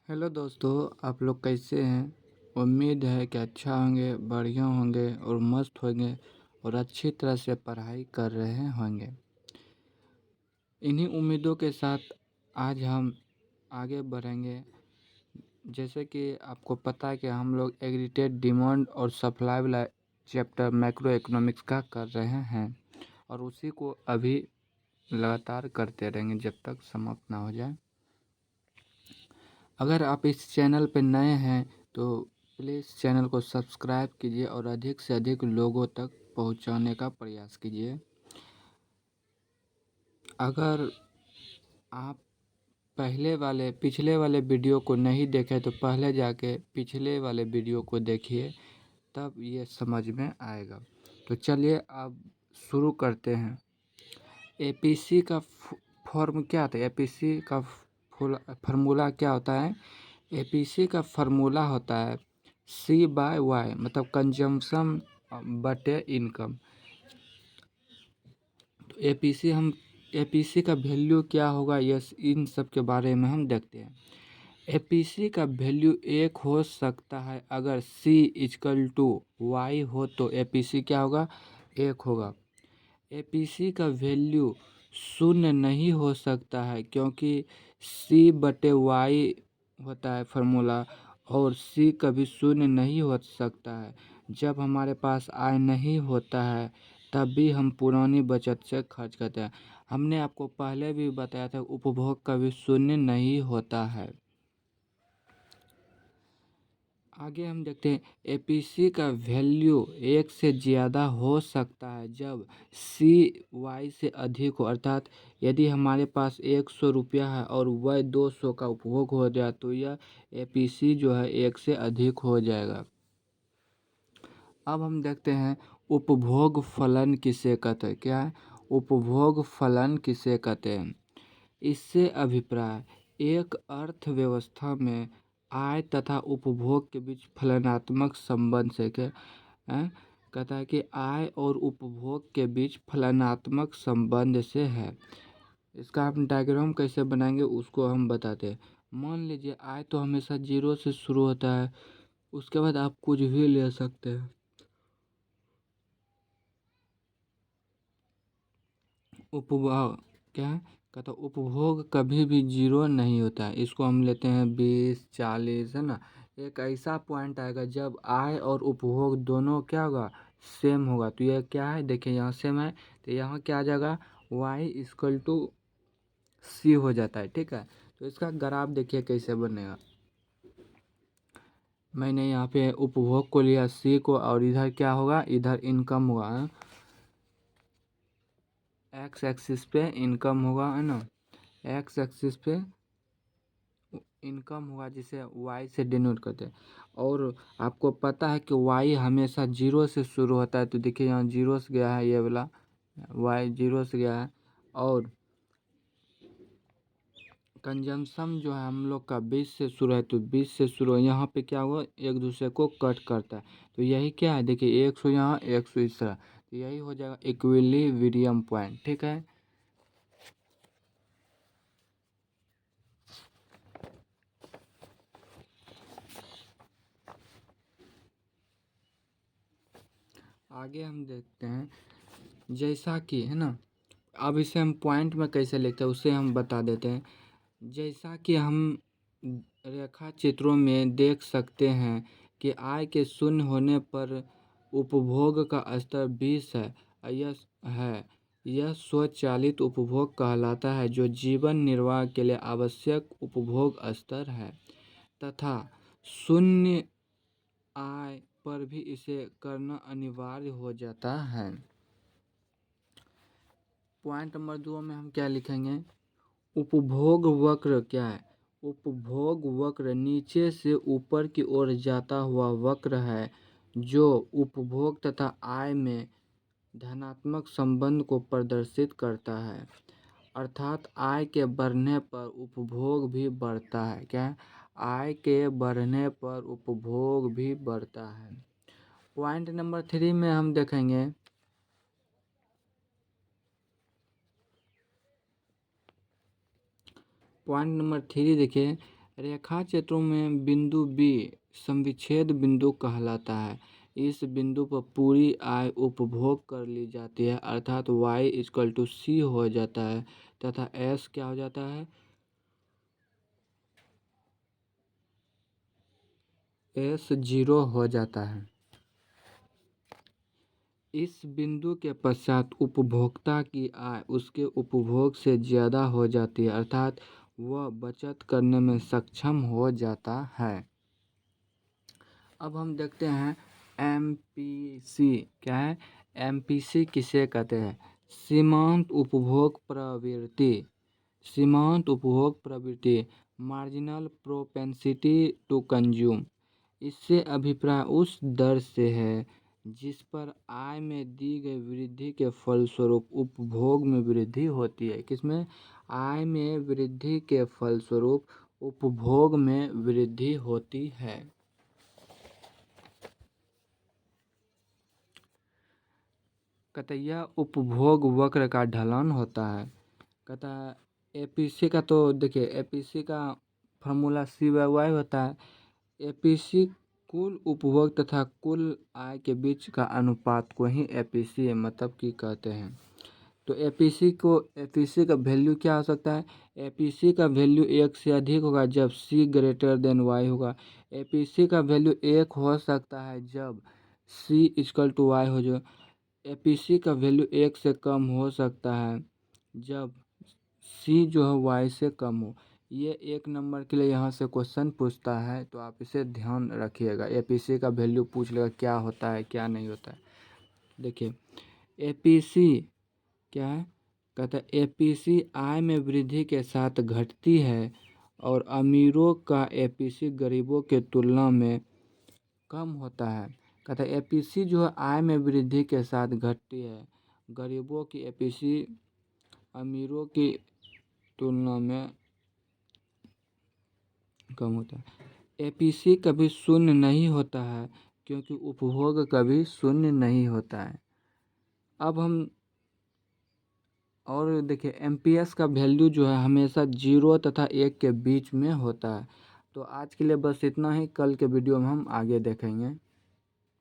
Hello दोस्तों, आप लोग कैसे हैं। उम्मीद है कि अच्छा होंगे, बढ़िया होंगे और मस्त होंगे और अच्छी तरह से पढ़ाई कर रहे होंगे। इन्हीं उम्मीदों के साथ आज हम आगे बढ़ेंगे। जैसे कि आपको पता है कि हम लोग एग्रीगेट डिमांड और सप्लाई वाला चैप्टर मैक्रो इकोनॉमिक्स का कर रहे हैं और उसी को अभी लगातार करते रहेंगे जब तक समाप्त ना हो जाए। अगर आप इस चैनल पर नए हैं तो प्लीज़ चैनल को सब्सक्राइब कीजिए और अधिक से अधिक लोगों तक पहुंचाने का प्रयास कीजिए। अगर आप पिछले वाले वीडियो को नहीं देखे तो पहले जाके पिछले वाले वीडियो को देखिए, तब ये समझ में आएगा। तो चलिए अब शुरू करते हैं। एपीसी का फॉर्म क्या था? एपीसी का फार्मूला क्या होता है? एपीसी का फार्मूला होता है C/Y, मतलब कंजम्पशन बटे इनकम। तो एपीसी का वैल्यू क्या होगा, यस, इन सब के बारे में हम देखते हैं। एपीसी का वैल्यू 1 हो सकता है। अगर C=Y हो तो एपीसी क्या होगा? 1 होगा। एपीसी का वैल्यू शून्य नहीं हो सकता है क्योंकि C/Y होता है फार्मूला, और C कभी शून्य नहीं हो सकता है। जब हमारे पास आय नहीं होता है तब भी हम पुरानी बचत से खर्च करते हैं। हमने आपको पहले भी बताया था, उपभोग कभी शून्य नहीं होता है। आगे हम देखते हैं एपीसी का वैल्यू 1 से ज़्यादा हो सकता है जब CY से अधिक हो, अर्थात यदि हमारे पास 100 रुपया है और वह 200 का उपभोग हो जाए तो यह एपीसी जो है 1 से अधिक हो जाएगा। अब हम देखते हैं उपभोग फलन किसे कहते हैं। क्या है? उपभोग फलन किसे कहते हैं? इससे अभिप्राय एक अर्थव्यवस्था में आय तथा उपभोग के बीच फलनात्मक संबंध से क्या कहता है कि आय और उपभोग के बीच फलनात्मक संबंध से है। इसका हम डायग्राम कैसे बनाएंगे उसको हम बताते हैं। मान लीजिए आय तो हमेशा 0 से शुरू होता है, उसके बाद आप कुछ भी ले सकते हैं। उपभोग क्या है? कहता उपभोग कभी भी 0 नहीं होता है। इसको हम लेते हैं 20, 40, है ना। एक ऐसा पॉइंट आएगा जब आय और उपभोग दोनों क्या होगा? सेम होगा। तो यह क्या है? देखिए यहाँ सेम है तो यहाँ क्या आ जाएगा? Y=C हो जाता है। ठीक है, तो इसका ग्राफ देखिए कैसे बनेगा। मैंने यहाँ पे उपभोग को लिया C को, और इधर क्या होगा? इधर इनकम होगा। एक्स एक्सिस पे इनकम होगा, है ना। एक्स एक्सिस पे इनकम होगा जिसे Y से डिनोट करते हैं। और आपको पता है कि Y हमेशा 0 से शुरू होता है। तो देखिए यहाँ 0 से गया है, ये वाला Y 0 से गया है। और कंजम्पशन जो है हम लोग का 20 से शुरू है, तो 20 से शुरू है। यहाँ पे क्या हुआ? एक दूसरे को कट करता है। तो यही क्या है? देखिए 100 यहाँ, 100 इस तरह, तो यही हो जाएगा इक्विलिब्रियम पॉइंट। ठीक है, आगे हम देखते हैं। जैसा कि है ना, अब इसे हम पॉइंट में कैसे लिखते हैं उसे हम बता देते हैं। जैसा कि हम रेखा चित्रों में देख सकते हैं कि आय के शून्य होने पर उपभोग का स्तर 20 है। यह है यह स्वचालित उपभोग कहलाता है, जो जीवन निर्वाह के लिए आवश्यक उपभोग स्तर है, तथा शून्य आय पर भी इसे करना अनिवार्य हो जाता है। पॉइंट नंबर 2 में हम क्या लिखेंगे? उपभोग वक्र क्या है? उपभोग वक्र नीचे से ऊपर की ओर जाता हुआ वक्र है जो उपभोग तथा आय में धनात्मक संबंध को प्रदर्शित करता है। अर्थात आय के बढ़ने पर उपभोग भी बढ़ता है। क्या है? आय के बढ़ने पर उपभोग भी बढ़ता है। पॉइंट नंबर 3 में हम देखेंगे पॉइंट नंबर 3 देखिए, रेखा चित्रों में बिंदु बी संविच्छेद बिंदु कहलाता है। इस बिंदु पर पूरी आय उपभोग कर ली जाती है अर्थात y = c हो जाता है तथा s क्या हो जाता है, s 0 हो जाता है। इस बिंदु के पश्चात उपभोक्ता की आय उसके उपभोग से ज़्यादा हो जाती है अर्थात वह बचत करने में सक्षम हो जाता है। अब हम देखते हैं MPC क्या है। MPC किसे कहते हैं? सीमांत उपभोग प्रवृत्ति। सीमांत उपभोग प्रवृत्ति, मार्जिनल प्रोपेंसिटी टू कंज्यूम। इससे अभिप्राय उस दर से है जिस पर आय में दी गई वृद्धि के फलस्वरूप उपभोग में वृद्धि होती है। किसमें? आय में वृद्धि के फलस्वरूप उपभोग में वृद्धि होती है। कतैया उपभोग वक्र का ढलान होता है। कहता एपीसी का तो देखिए एपीसी का फार्मूला CY होता है। एपीसी कुल उपभोग तथा कुल आय के बीच का अनुपात को ही एपीसी मतलब कि कहते हैं। तो एपीसी का वैल्यू क्या हो सकता है? एपीसी का वैल्यू 1 से अधिक होगा जब C > Y होगा। एपीसी का वैल्यू 1 हो सकता है जब C = Y हो जो। एपीसी का वैल्यू 1 से कम हो सकता है जब C जो है Y से कम हो। ये 1 नंबर के लिए यहाँ से क्वेश्चन पूछता है तो आप इसे ध्यान रखिएगा। एपीसी का वैल्यू पूछ लेगा क्या होता है क्या नहीं होता है। देखिए एपीसी क्या है? कहता है एपीसी आय में वृद्धि के साथ घटती है और अमीरों का एपीसी गरीबों के तुलना में कम होता है। कहता है एपीसी जो है आय में वृद्धि के साथ घटती है, गरीबों की एपीसी अमीरों की तुलना में कम होता है। एपीसी कभी शून्य नहीं होता है क्योंकि उपभोग कभी शून्य नहीं होता है। अब हम और देखिए एमपीएस का वैल्यू जो है हमेशा 0 तथा 1 के बीच में होता है। तो आज के लिए बस इतना ही, कल के वीडियो में हम आगे देखेंगे।